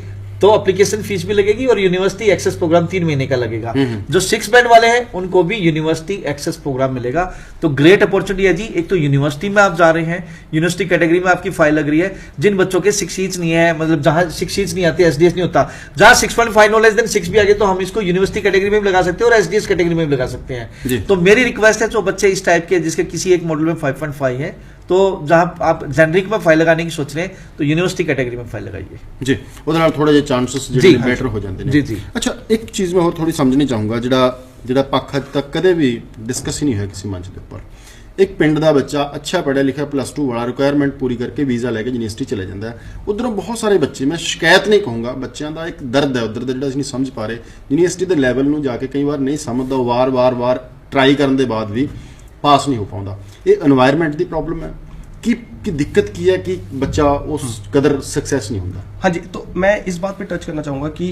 तो एप्लीकेशन फीस भी लगेगी और यूनिवर्सिटी एक्सेस प्रोग्राम 3 महीने का लगेगा। जो 6 बैंड वाले हैं उनको भी यूनिवर्सिटी एक्सेस प्रोग्राम मिलेगा। तो ग्रेट अपॉर्चुनिटी है जी। एक तो यूनिवर्सिटी में आप जा रहे हैं, यूनिवर्सिटी कैटेगरी में आपकी फाइल लग रही है। जिन बच्चों के 6 शीट्स नहीं है, मतलब जहां 6 शीट्स नहीं आती, एसडीएस नहीं होता, जहां 6.5 नो लेस देन 6 भी आ गए तो हम इसको यूनिवर्सिटी कैटेगरी में भी लगा सकते हैं और एसडीएस कैटेगरी में भी लगा सकते हैं। तो मेरी रिक्वेस्ट है जो बच्चे इस टाइप के जिसके किसी एक मॉड्यूल में 5.5 है, तो जहां आप जेनरिक में फाइल लगाने की सोच रहे हैं तो यूनिवर्सिटी कैटेगरी में फाइल लगाइए जी। ਉਹਦੇ ਨਾਲ ਥੋੜਾ ਜਿਹਾ ਚਾਂਸਸ ਜਿਹੜੇ ਬੈਟਰ ਹੋ ਜਾਂਦੇ ਨੇ ਜੀ। ਅੱਛਾ, ਇੱਕ ਚੀਜ਼ ਮੈਂ ਹੋਰ ਥੋੜੀ ਸਮਝਣੀ ਚਾਹੂੰਗਾ, ਜਿਹੜਾ ਪੱਖ ਅੱਜ ਤੱਕ ਕਦੇ ਵੀ ਡਿਸਕਸ ਹੀ ਨਹੀਂ ਹੋਇਆ ਕਿਸੇ ਮੰਚ ਦੇ ਉੱਪਰ। ਇੱਕ ਪਿੰਡ ਦਾ ਬੱਚਾ ਅੱਛਾ ਪੜ੍ਹਿਆ ਲਿਖਿਆ +2 ਵਾਲਾ ਰਿਕੁਆਇਰਮੈਂਟ ਪੂਰੀ ਕਰਕੇ ਵੀਜ਼ਾ ਲੈ ਕੇ ਯੂਨੀਵਰਸਿਟੀ ਚਲੇ ਜਾਂਦਾ ਹੈ। ਉਧਰੋਂ ਬਹੁਤ ਸਾਰੇ ਬੱਚੇ, ਮੈਂ ਸ਼ਿਕਾਇਤ ਨਹੀਂ ਕਹੂੰਗਾ, ਬੱਚਿਆਂ ਦਾ ਇੱਕ ਦਰਦ ਹੈ ਉਧਰ ਦਾ ਜਿਹੜਾ ਅਸੀਂ ਨਹੀਂ ਸਮਝ ਪਾ ਰਹੇ। ਯੂਨੀਵਰਸਿਟੀ ਦੇ ਲੈਵਲ ਨੂੰ ਜਾ ਕੇ ਕਈ ਵਾਰ ਨਹੀਂ ਸਮਝਦਾ, ਉਹ ਵਾਰ ਟਰਾਈ ਕਰਨ ਦੇ ਬਾਅਦ ਵੀ ਪਾਸ ਨਹੀਂ ਹੋ ਪਾਉਂਦਾ। ਇਹ এনवायरमेंट ਦੀ प्रॉब्लम है कि दिक्कत की है कि बच्चा उस कदर सक्सेस नहीं होता। हाँ जी, तो मैं इस बात पे टच करना चाहूंगा कि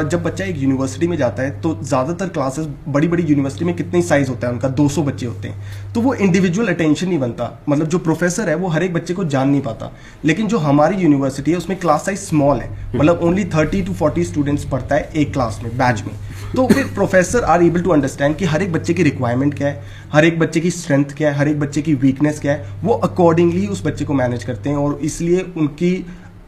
जब बच्चा एक यूनिवर्सिटी में जाता है तो ज़्यादातर क्लासेस बड़ी यूनिवर्सिटी में कितनी साइज होता है उनका, 200 बच्चे होते हैं, तो वो इंडिविजुअल अटेंशन नहीं बनता। मतलब जो प्रोफेसर है वो हर एक बच्चे को जान नहीं पाता। लेकिन जो हमारी यूनिवर्सिटी है उसमें क्लास साइज स्मॉल है, मतलब ओनली 30 to 40 स्टूडेंट्स पढ़ता है एक क्लास में, बैच में। तो फिर professor are able to understand कि हर एक बच्चे की रिक्वायरमेंट क्या है, हर एक बच्चे की स्ट्रेंथ क्या है, हर एक बच्चे की वीकनेस क्या है, वो अकॉर्डिंगली उस बच्चे को मैनेज करते हैं और इसलिए उनकी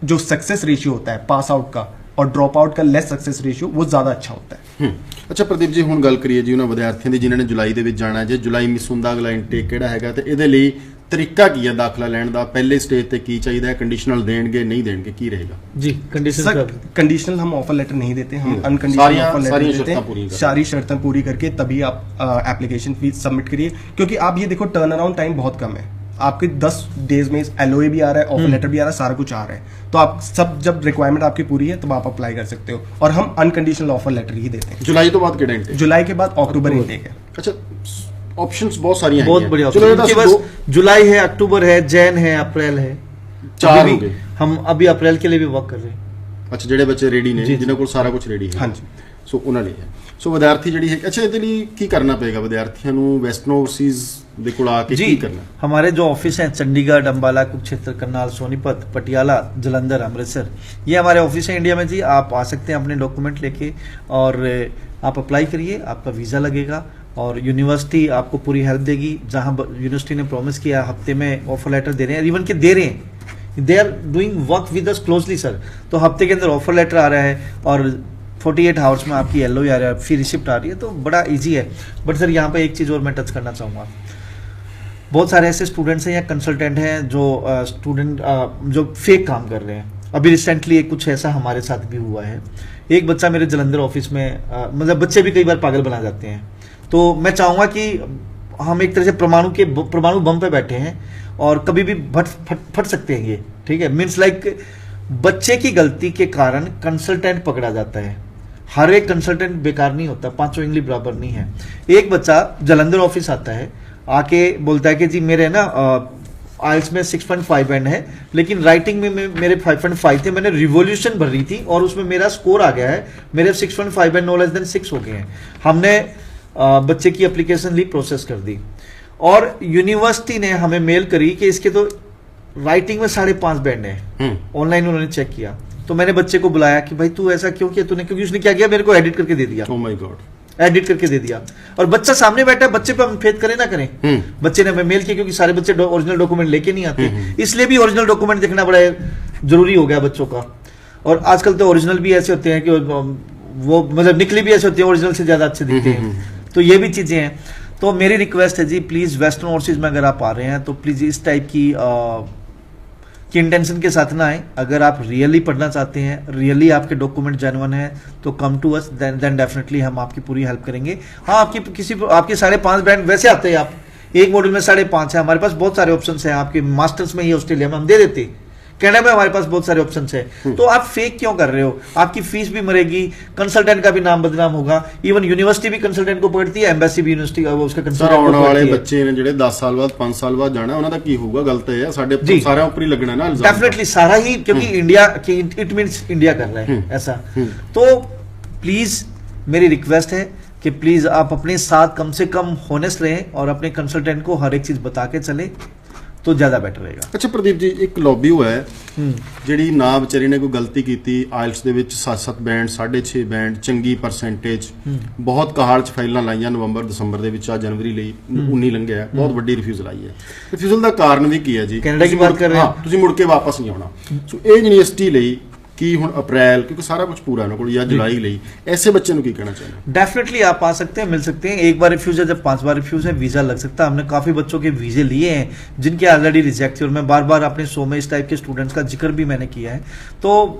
जो सक्सेस रेशियो होता है पास आउट का और ड्रॉप आउट का लेस सक्सेस रेशियो वो ज़्यादा अच्छा होता है। ਅੱਛਾ ਪ੍ਰਦੀਪ ਜੀ, ਹੁਣ ਗੱਲ ਕਰੀਏ ਜੀ ਉਹਨਾਂ ਵਿਦਿਆਰਥੀਆਂ ਦੀ ਜਿਨ੍ਹਾਂ ਨੇ ਜੁਲਾਈ ਦੇ ਵਿੱਚ ਜਾਣਾ ਹੈ। ਜੇ ਜੁਲਾਈ ਮਿਸ ਹੁੰਦਾ ਅਗਲਾ ਇਨਟੇਕ ਕਿਹੜਾ ਹੈਗਾ ਤੇ ਇਹਦੇ ਲਈ ਤਰੀਕਾ ਕੀ ਹੈ ਦਾਖਲਾ ਲੈਣ ਦਾ? ਪਹਿਲੇ ਸਟੇਜ ਤੇ ਕੀ ਚਾਹੀਦਾ ਹੈ? ਕੰਡੀਸ਼ਨਲ ਦੇਣਗੇ ਨਹੀਂ ਦੇਣਗੇ, ਕੀ ਰਹੇਗਾ? जी कंडीशन सर कंडीशनल हम ऑफर लेटर नहीं देते, हम अनकंडीशनल ऑफर लेटर सारी देते शर्तें पूरी हैं। करके। सारी शर्तें पूरी करके तभी आप एप्लीकेशन फीस सबमिट करिए, क्योंकि आप ये देखो टर्न अराउंड टाइम बहुत कम है। आपके 10 डेज में एलओए भी आ रहा है, ऑफर लेटर भी आ रहा है, सारा कुछ आ रहा है। तो आप सब जब रिक्वायरमेंट आपकी पूरी है तब आप अप्लाई कर सकते हो, और हम अनकंडीशनल ऑफर लेटर ही देते हैं। ਜੁਲਾਈ ਤੋਂ ਬਾਅਦ ਕਿਹੜਾ ਇਨਟੇਕ? जुलाई के बाद अक्टूबर इनटेक है। ਅੱਛਾ, ਆਪਸ਼ਨਸ ਬਹੁਤ ਸਾਰੀਆਂ बहुत ਹੈਗੀਆਂ। बढ़िया ਚਲੋ option। ਇਹਦਾ इनके पास जुलाई है, अक्टूबर है, जैन है, अप्रैल है। चार अभी हो भी गए। हम अभी अप्रैल के लिए भी वर्क कर रहे हैं। ਅੱਛਾ, ਜਿਹੜੇ ਬੱਚੇ ਰੈਡੀ ਨੇ, ਜੀ, ਜੀ। ਜਿਨ੍ਹਾਂ ਕੋਲ ਸਾਰਾ ਕੁਝ ਰੈਡੀ ਹੈ, ਹਾਂਜੀ। ਸੋ ਉਹਨਾਂ ਲਈ ਹੈ। ਸੋ ਵਿਦਿਆਰਥੀ ਜਿਹੜੀ ਹੈ, ਅੱਛਾ ਇਹਦੇ ਲਈ ਕੀ ਕਰਨਾ ਪਏਗਾ ਵਿਦਿਆਰਥੀਆਂ ਨੂੰ? ਵੈਸਟਰਨ ਓਵਰਸੀਜ਼ ਦੇ ਕੋਲ ਆ ਕੇ जी ਕੀ ਕਰਨਾ? हमारे जो ऑफिस हैं चंडीगढ़, अम्बाला, कुरुक्षेत्र, करनाल, सोनीपत, पटियाला, जलंधर, अमृतसर, ये हमारे ऑफिस है इंडिया में जी। आप आ सकते हैं अपने डॉक्यूमेंट लेके और आप अप्लाई करिए, आपका वीज़ा लगेगा और यूनिवर्सिटी आपको पूरी हेल्प देगी। जहां यूनिवर्सिटी ने प्रॉमिस किया हफ्ते में ऑफर लेटर दे रहे हैं, इवन के दे रहे हैं, they are doing work with us closely sir. तो हफ्ते के अंदर ऑफर लेटर आ रहा है और 48 आवर्स में आपकी एलओ आ रहा है, फिर रिसिप्ट आ रही है, तो बड़ा इजी है। बट सर यहाँ पे एक चीज़ और मैं टच करना चाहूँगा। बहुत सारे ऐसे स्टूडेंट्स हैं या कंसल्टेंट हैं जो जो फेक काम कर रहे हैं। अभी रिसेंटली कुछ ऐसा हमारे साथ भी हुआ है। एक बच्चा मेरे जलंधर ऑफिस में मतलब बच्चे भी कई बार पागल बना जाते हैं। तो मैं चाहूँगा कि हम एक तरह से परमाणु बम पे बैठे हैं और कभी भी फट सकते हैं ये, ठीक है। मीन्स लाइक बच्चे की गलती के कारण कंसल्टेंट पकड़ा जाता है। हर एक कंसल्टेंट बेकार नहीं होता, पांचों इंग्लिश बराबर नहीं है। एक बच्चा जलंधर ऑफिस आता है, आके बोलता है कि जी मेरे ना आइल्स में 6.5 बैंड है, लेकिन राइटिंग में मेरे 5.5 थे, मैंने रिवॉल्यूशन भर रही थी और उसमें मेरा स्कोर आ गया है, मेरे 6.5 बैंड नो लेस देन 6 हो गए हैं। हमने बच्चे की एप्लीकेशन ली, प्रोसेस कर दी और यूनिवर्सिटी ने हमें मेल करी कि इसके तो राइटिंग में 5.5 बैंड है। ऑनलाइन उन्होंने चेक किया, तो मैंने बच्चे को बुलाया कि भाई तू ऐसा क्यों किया तूने, क्योंकि उसने क्या किया, मेरे को एडिट करके दे दिया। ओ माय गॉड, एडिट करके दे दिया। और बच्चा सामने बैठा है, बच्चे पे हम फेथ करें ना करें। बच्चे ने हमें मेल किया, क्योंकि सारे बच्चे ओरिजिनल डॉक्यूमेंट लेके नहीं आते, इसलिए भी ओरिजिनल डॉक्यूमेंट देखना बड़ा जरूरी हो गया बच्चों का। और आजकल तो ओरिजिनल भी ऐसे होते हैं कि वो मतलब निकली भी ऐसे होते हैं, ओरिजिनल से ज्यादा अच्छे दिखते हैं। तो ये भी चीजें हैं। तो मेरी रिक्वेस्ट है जी, प्लीज वेस्टर्न ओवरसीज में अगर आप आ रहे हैं तो प्लीज इस टाइप की इंटेंशन के साथ ना आए। अगर आप रियली पढ़ना चाहते हैं, रियली आपके डॉक्यूमेंट जेन्युइन है, तो come to us, then definitely हम आपकी पूरी हेल्प करेंगे। हाँ, आपके 5.5 बैंड वैसे आते हैं, आप एक मॉड्यूल में 5.5 है, हमारे पास बहुत सारे ऑप्शन है। आपके मास्टर्स में ही ऑस्ट्रेलिया में हम दे देते, कनाडा में हमारे पास बहुत सारे ऑप्शन है। तो आप फेक क्यों कर रहे हो? आपकी फीस भी मरेगी, कंसल्टेंट का भी नाम बदनाम होगा। इवन यूनिवर्सिटी भी कंसल्टेंट को पकड़ती है, एम्बेसी भी यूनिवर्सिटी उसका ਸਰ कंसल्टेंट ਆਉਣ को ਵਾਲੇ पकड़ती है। ਬੱਚੇ ਨੇ ਜਿਹੜੇ 10 ਸਾਲ ਬਾਅਦ 5 ਸਾਲ ਬਾਅਦ ਜਾਣਾ, ਉਹਨਾਂ ਦਾ ਕੀ ਹੋਊਗਾ? ਗਲਤ ਹੈ ਸਾਡੇ जी। ਸਾਰਿਆਂ ਉੱਪਰ ਹੀ ਲੱਗਣਾ ਨਾ ਇਲਜ਼ਾਮ। डेफिनेटली सारा ही, क्योंकि इंडिया इट मींस इंडिया कर रहा है ऐसा। तो प्लीज मेरी रिक्वेस्ट है कि प्लीज आप अपने साथ कम से कम होनेस्ट रहें और अपने कंसल्टेंट को हर एक चीज बता के चले, तो ज्यादा बेटर रहेगा। ਅੱਛਾ ਪ੍ਰਦੀਪ ਜੀ, ਇੱਕ ਲੌਬੀ ਹੋਇਆ ਜਿਹੜੀ ਨਾ ਵਿਚਾਰੀ ਨੇ ਕੋਈ ਗਲਤੀ ਕੀਤੀ, ਆਇਲਸ ਦੇ ਵਿੱਚ 7 ਬੈਂਡ 6.5 ਬੈਂਡ, ਚੰਗੀ ਪਰਸੈਂਟੇਜ, ਬਹੁਤ ਕਹਾਲ ਚ ਫਾਈਲਾਂ ਲਾਈਆਂ ਨਵੰਬਰ ਦਸੰਬਰ ਦੇ ਵਿੱਚ, ਆ ਜਨਵਰੀ ਲਈ 19 ਲੰਘਿਆ, ਬਹੁਤ ਵੱਡੀ ਰਿਫਿਊਜ਼ਲ ਆਈ ਹੈ। ਰਿਫਿਊਜ਼ਲ ਦਾ ਕਾਰਨ ਵੀ ਕੀ ਹੈ ਜੀ? ਕੈਨੇਡਾ ਦੀ ਬਾਤ ਕਰ ਰਹੇ ਹਾਂ। ਤੁਸੀਂ ਮੁੜ ਕੇ ਵਾਪਸ ਨਹੀਂ ਆਉਣਾ। ਸੋ ਇਹ ਯੂਨੀਵਰਸਿਟੀ ਲਈ कि ਹੁਣ अप्रैल, क्योंकि सारा कुछ पूरा है ना कोल, या जुलाई ਲਈ ऐसे बच्चे ਨੂੰ ਕੀ ਕਹਿਣਾ ਚਾਹੁੰਦੇ? डेफिनेटली आप आ सकते हैं, मिल सकते हैं। एक बार रिफ्यूज है, जब 5 बार रिफ्यूज है, वीजा लग सकता है। हमने काफी बच्चों के वीजे लिए हैं जिनके ऑलरेडी रिजेक्ट थे, और मैं बार बार अपने शो में इस टाइप के स्टूडेंट्स का जिक्र भी मैंने किया है। तो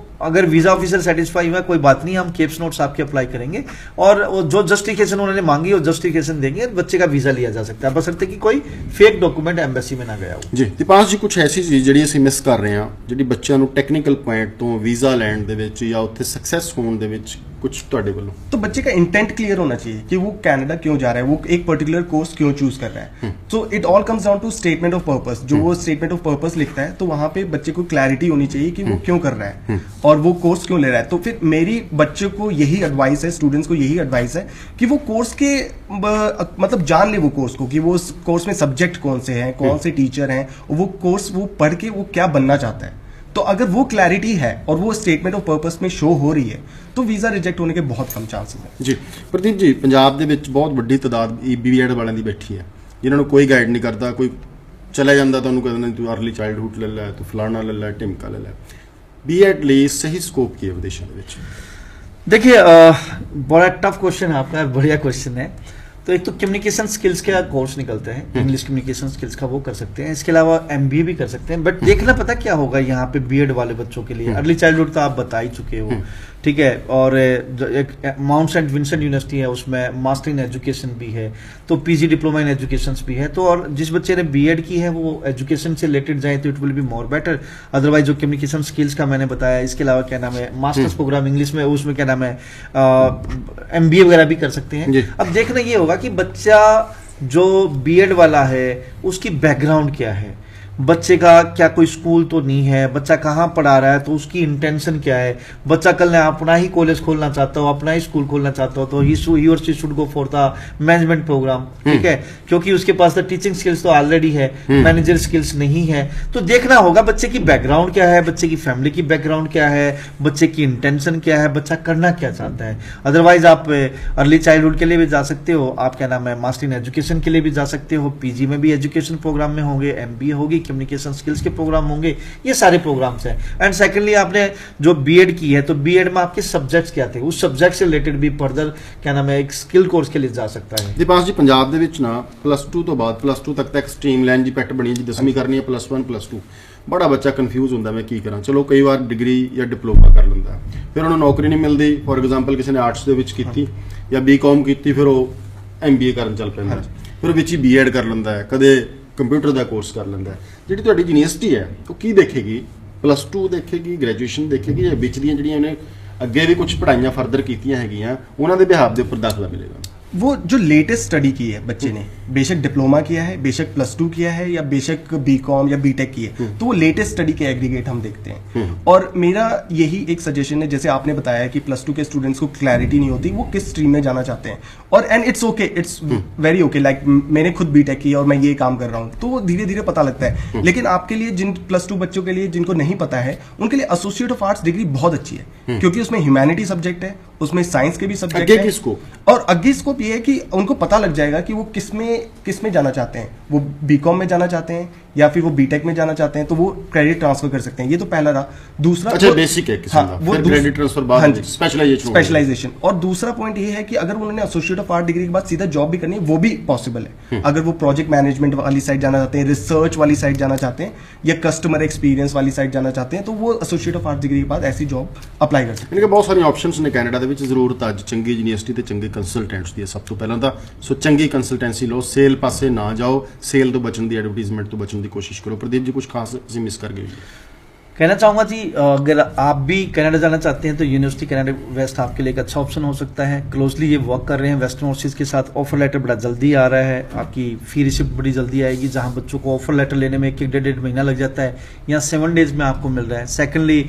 अगर वीजा ऑफिसर सेटिस्फाई हुआ, कोई बात नहीं, हम केप्स नोट्स आपके अप्लाई करेंगे और जो जस्टिफिकेशन उन्होंने मांगी वो जस्टिफिकेशन देंगे, बच्चे का वीजा लिया जा सकता है, बशर्ते कि कोई फेक डॉक्यूमेंट एम्बेसी में ना गया हो। ਜੀ ਦੀਪਾਂਸ਼ ਜੀ, ਕੁਝ ਐਸੀ ਚੀਜ਼ ਜਿਹੜੀ ਅਸੀਂ ਮਿਸ ਕਰ ਰਹੇ ਹਾਂ, ਜਿਹੜੀ ਬੱਚਿਆਂ ਨੂੰ ਟੈਕਨੀਕਲ ਪੁਆਇੰਟ ਤੋਂ ਵੀਜ਼ਾ ਲੈਣ ਦੇ ਵਿੱਚ ਜਾਂ ਉੱਥੇ ਸਕਸੈਸ ਹੋਣ ਦੇ ਵਿੱਚ कुछ ਤੁਹਾਡੇ ਵੱਲੋਂ? तो बच्चे का इंटेंट क्लियर होना चाहिए कि वो कनाडा क्यों जा रहा है, वो एक पर्टिकुलर कोर्स क्यों चूज कर रहा है। So it all comes down to statement of purpose. जो वो स्टेटमेंट ऑफ पर्पस लिखता है, तो वहां पे बच्चे को क्लैरिटी होनी चाहिए कि वो क्यों कर रहा है और वो कोर्स क्यों ले रहा है। तो फिर मेरी बच्चे को यही एडवाइस है, स्टूडेंट्स को यही एडवाइस है कि वो कोर्स के मतलब जान ले वो कोर्स को, कि वो उस कोर्स में सब्जेक्ट कौन से हैं, कौन से टीचर हैं, वो कोर्स वो पढ़ के वो क्या बनना चाहता है। तो अगर वो क्लैरिटी है और वो स्टेटमेंट ऑफ पर्पस में शो हो रही है, तो वीज़ा रिजेक्ट होने के बहुत कम चांसेस हैं। ਜੀ ਪ੍ਰਦੀਪ ਜੀ, ਪੰਜਾਬ ਦੇ ਵਿੱਚ ਬਹੁਤ ਵੱਡੀ ਤਾਦਾਦ BEd ਵਾਲਿਆਂ ਦੀ ਬੈਠੀ ਹੈ, ਜਿਨ੍ਹਾਂ ਨੂੰ ਕੋਈ ਗਾਈਡ ਨਹੀਂ ਕਰਦਾ। ਕੋਈ ਚਲਾ ਜਾਂਦਾ ਤਾਂ ਉਹਨੂੰ ਕਹਿੰਦੇ ਨੇ ਤੂੰ ਅਰਲੀ ਚਾਈਲਡਹੁੱਡ ਲੈ ਲੈ, ਤੂੰ ਫਲਾਣਾ ਲੈ ਲੈ, ਢਿਮਕਾ ਲੈ ਲੈ। ਬੀਐਡ ਲਈ ਸਹੀ ਸਕੋਪ ਕੀ ਹੈ ਵਿਦੇਸ਼ਾਂ ਦੇ ਵਿੱਚ? देखिए बड़ा टफ क्वेश्चन है आपका, बढ़िया क्वेश्चन है। तो एक तो कम्युनिकेशन स्किल्स के कोर्स निकलते हैं, इंग्लिश कम्युनिकेशन स्किल्स का वो कर सकते हैं, इसके अलावा एमबीए भी कर सकते हैं। बट देखना पता क्या होगा यहाँ पे बीएड वाले बच्चों के लिए, अर्ली चाइल्डहुड तो आप बता ही चुके हो, ठीक है। और एक माउंट सेंट विंसेंट यूनिवर्सिटी है, उसमें मास्टर इन एजुकेशन भी है, तो पीजी डिप्लोमा इन एजुकेशन भी है। तो और जिस बच्चे ने बीएड की है वो एजुकेशन से रिलेटेड जाए तो it will be more better. Otherwise जो कम्युनिकेशन स्किल्स का मैंने बताया, इसके अलावा क्या नाम है मास्टर्स प्रोग्राम इंग्लिश में, उसमें क्या नाम है एमबीए वगैरह भी कर सकते हैं। अब देखना ये होगा कि बच्चा जो बीएड वाला है उसकी बैकग्राउंड क्या है, बच्चे का क्या कोई स्कूल तो नहीं है, बच्चा कहाँ पढ़ा रहा है, तो उसकी इंटेंशन क्या है। बच्चा कल ने अपना ही कॉलेज खोलना चाहता हो, अपना ही स्कूल खोलना चाहता हो, तो ही और she should go for the management program, ठीक है, क्योंकि उसके पास द टीचिंग स्किल्स तो ऑलरेडी है, मैनेजर स्किल्स नहीं है। तो देखना होगा बच्चे की बैकग्राउंड क्या है, बच्चे की फैमिली की बैकग्राउंड क्या है, बच्चे की इंटेंशन क्या है, बच्चा करना क्या चाहता है। अदरवाइज आप अर्ली चाइल्डहुड के लिए भी जा सकते हो, आप क्या नाम है मास्टर इन एजुकेशन के लिए भी जा सकते हो, पीजी में भी एजुकेशन प्रोग्राम में होंगे, एमबीए होगी, कम्युनिकेशन स्किल्स के प्रोग्राम होंगे, ये सारे प्रोग्राम्स हैं। एंड सेकेंडली आपने जो बीएड की है, तो बीएड में आपके सब्जेक्ट्स क्या थे, उस सब्जेक्ट से रिलेटेड भी फर्दर क्या नाम है एक स्किल कोर्स के लिए जा सकता है। ਦੀਪਾਸ ਜੀ, ਪੰਜਾਬ ਦੇ ਵਿੱਚ ਨਾ +2 ਤੋਂ ਬਾਅਦ +2 ਤੱਕ ਤਾਂ ਇੱਕ ਸਟ੍ਰੀਮ ਲਾਈਨ ਜੀ ਪੈਟ ਬਣੀ ਜੀ, 10ਵੀਂ ਕਰਨੀ ਹੈ, +1 +2 ਬੜਾ ਬੱਚਾ ਕਨਫਿਊਜ਼ ਹੁੰਦਾ ਮੈਂ ਕੀ ਕਰਾਂ। ਚਲੋ ਕਈ ਵਾਰ ਡਿਗਰੀ ਜਾਂ ਡਿਪਲੋਮਾ ਕਰ ਲੈਂਦਾ, ਫਿਰ ਉਹਨੂੰ ਨੌਕਰੀ ਨਹੀਂ ਮਿਲਦੀ। ਫੋਰ ਐਗਜ਼ਾਮਪਲ ਕਿਸੇ ਨੇ ਆਰਟਸ ਦੇ ਵਿੱਚ ਕੀਤੀ ਜਾਂ ਬੀਕਾਮ ਕੀਤੀ, ਫਿਰ ਉਹ ਐਮਬੀਏ ਕਰਨ ਚੱਲ ਪੈਂਦਾ, ਫਿਰ ਵਿੱਚ ਹੀ ਬੀਐਡ ਕਰ ਲੈਂਦਾ ਹੈ, ਕਦੇ ਕੰਪਿਊਟਰ ਦਾ ਕੋਰਸ ਕਰ ਲੈਂਦਾ ਹੈ। ਜਿਹੜੀ ਤੁਹਾਡੀ ਯੂਨੀਵਰਸਿਟੀ ਹੈ ਉਹ ਕੀ ਦੇਖੇਗੀ, +2 ਦੇਖੇਗੀ, ਗ੍ਰੈਜੂਏਸ਼ਨ ਦੇਖੇਗੀ, ਜਾਂ ਵਿੱਚ ਦੀਆਂ ਜਿਹੜੀਆਂ ਉਹਨੇ ਅੱਗੇ भी कुछ पढ़ाइयां फर्दर कीतियां हैगियां उन्हां दे बिहाफ दे उपर दाखला मिलेगा? वो जो लेटेस्ट स्टडी की है बच्चे ने, बेशक डिप्लोमा किया है, बेशक +2 किया है, या बेशक बीकॉम या बीटेक की है, तो वो लेटेस्ट स्टडी के एग्रीगेट हम देखते हैं। और मेरा यही एक सजेशन है, जैसे आपने बताया कि +2 के स्टूडेंट्स को क्लैरिटी नहीं होती वो किस स्ट्रीम में जाना चाहते हैं, और and it's okay, it's very okay. Like मैंने खुद बीटेक की और मैं ये काम कर रहा हूँ, तो वो धीरे धीरे पता लगता है। लेकिन आपके लिए जिन +2 बच्चों के लिए जिनको नहीं पता है, उनके लिए एसोसिएट ऑफ आर्ट्स डिग्री बहुत अच्छी है, क्योंकि उसमें ह्यूमैनिटी सब्जेक्ट है, उसमें साइंस के भी सब्जेक्ट है, और आगे स्कोप ये है कि उनको पता लग जाएगा कि वो किस में जाना चाहते हैं, वो बीकॉम में जाना चाहते हैं या फिर वो बीटेक में जाना चाहते हैं, तो वो क्रेडिट ट्रांसफर कर सकते हैं। ये तो पहला रहा। दूसरा अच्छा बेसिक है किस्म का, फिर क्रेडिट ट्रांसफर बाद स्पेशलाइजेशन। और दूसरा पॉइंट ये है कि अगर उन्होंने एसोसिएट ऑफ आर्ट डिग्री के बाद सीधा जॉब भी करनी है, वो भी पॉसिबल है। अगर वो प्रोजेक्ट मैनेजमेंट वाली साइड जाना चाहते हैं, रिसर्च वाली साइड जाना चाहते हैं, या कस्टमर एक्सपीरियंस वाली साइड जाना चाहते हैं, तो वो एसोसिएट ऑफ आर्ट डिग्री के बाद ऐसी जॉब अप्लाई कर सकते हैं। इनके बहुत सारी ऑप्शंस ने कनाडा ਦੇ ਵਿੱਚ। ਜ਼ਰੂਰਤ ਅੱਜ ਚੰਗੀ ਯੂਨੀਵਰਸਿਟੀ ਤੇ ਚੰਗੇ ਕੰਸਲਟੈਂਟਸ ਦੀ ਹੈ ਸਭ ਤੋਂ ਪਹਿਲਾਂ ਤਾਂ। ਸੋ ਚੰਗੀ ਕੰਸਲਟੈਂਸੀ ਲਓ, ਸੇਲ ਪਾਸੇ ਨਾ ਜਾਓ, ਸੇਲ ਤੋਂ ਬਚਣ ਦੀ, ਐਡਵਰਟਾਈਜ਼ਮੈਂਟ ਤੋਂ ਬਚਣ ਦੀ ਕੋਸ਼ਿਸ਼ ਕਰੋ। प्रदीप जी, कुछ खास ਅਸੀਂ मिस कर गए? कहना चाहूँगा जी, अगर आप भी कनाडा जाना चाहते हैं तो यूनिवर्सिटी कनाडा वेस्ट आपके लिए एक अच्छा ऑप्शन हो सकता है। क्लोजली ये वर्क कर रहे हैं वेस्टर्न ओवरसीज के साथ। ऑफर लेटर बड़ा जल्दी आ रहा है, आपकी फी रिसिप्ट बड़ी जल्दी आएगी। जहाँ बच्चों को ऑफर लेटर लेने में 1-1.5 महीना लग जाता है, यहाँ 7 डेज में आपको मिल रहा है। सेकेंडली,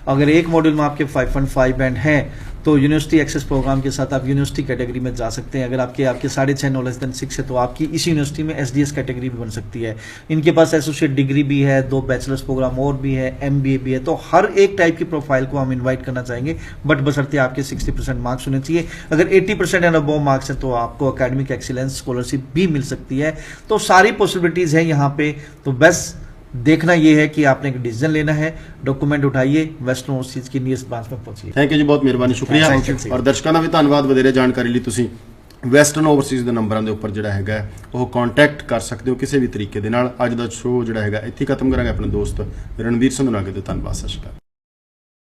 अगर एक मॉड्यूल में आपके 5.5 बैंड है तो यूनिवर्सिटी एक्सेस प्रोग्राम के साथ आप यूनिवर्सिटी कैटेगरी में जा सकते हैं। अगर आपके 6.5 नो लेस देन 6 है तो आपकी इसी यूनिवर्सिटी में एसडीएस कैटेगरी भी बन सकती है। इनके पास एसोसिएट डिग्री भी है, 2 बैचलर्स प्रोग्राम और भी है, एमबीए भी है। तो हर एक टाइप की प्रोफाइल को हम इन्वाइट करना चाहेंगे, बट बशर्ते आपके 60% मार्क्स होने चाहिए। अगर 80% एंड अबव मार्क्स है तो आपको अकेडमिक एक्सीलेंस स्कॉलरशिप भी मिल सकती है। तो सारी पॉसिबिलिटीज है यहाँ पे। तो बस देखना ये है कि आपने एक डिसीजन लेना है, डॉक्यूमेंट उठाइए, वेस्टर्न ओवरसीज की नियरेस्ट ब्रांच में पहुंचिए। थैंक यू जी, बहुत मेहरबानी, शुक्रिया। और दर्शकों का भी धन्यवाद ਵਧੇਰੇ ਜਾਣਕਾਰੀ ਲਈ ਤੁਸੀਂ ਵੈਸਟਰਨ ਓਵਰਸੀਜ਼ ਦੇ ਨੰਬਰਾਂ ਦੇ ਉੱਪਰ ਜਿਹੜਾ ਹੈਗਾ ਉਹ ਕੰਟੈਕਟ ਕਰ ਸਕਦੇ ਹੋ ਕਿਸੇ ਵੀ ਤਰੀਕੇ ਦੇ ਨਾਲ। ਅੱਜ ਦਾ ਸ਼ੋਅ ਜਿਹੜਾ ਹੈਗਾ ਇੱਥੇ ਖਤਮ ਕਰਾਂਗੇ। ਆਪਣੇ ਦੋਸਤ ਰਣਵੀਰ ਸਿੰਘ ਨੂੰ ਅੱਗੇ ਤੋਂ ਧੰਨਵਾਦ, ਸਤਿ ਸ਼੍ਰੀ ਅਕਾਲ।